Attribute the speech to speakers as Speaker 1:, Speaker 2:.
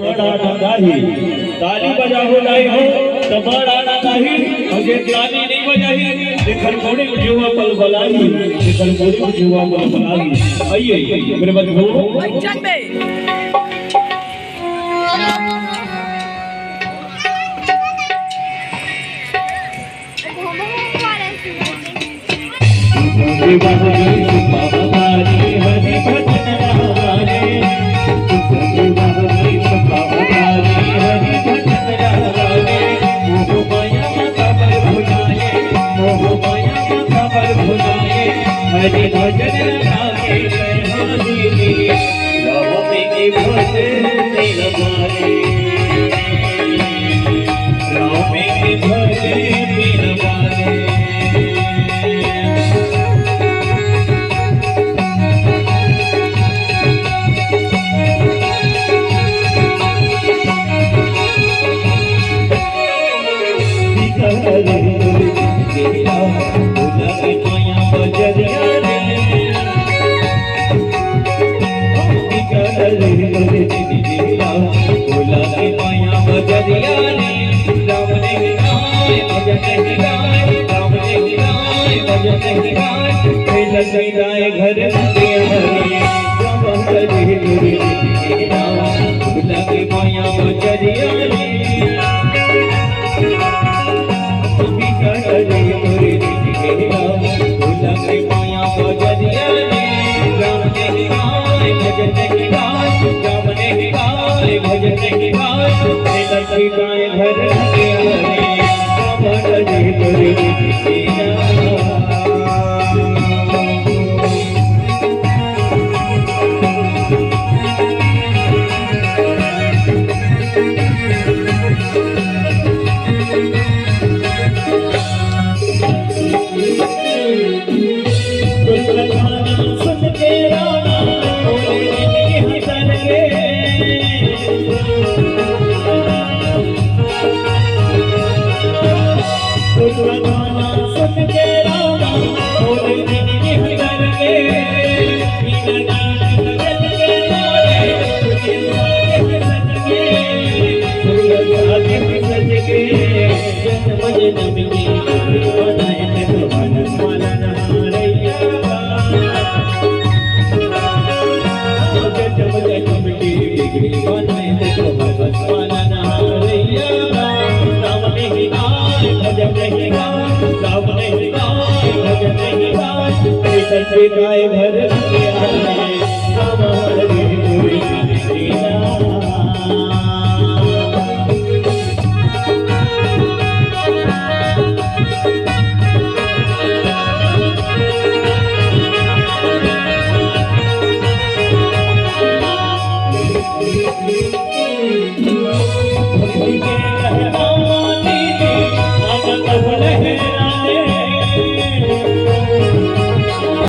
Speaker 1: बड़ा नाही ताली बजावो नहीं हो तो बड़ा नहीं अगे ताली नहीं बजाही देखल कोड़े जीवा पल बलाई देखल कोड़े जीवा पल बलाई आइए मेरे बच्चों चल बे हरि भजन लगाए राम के भजन लगाए राम के भजन लगाए घर गाय भर के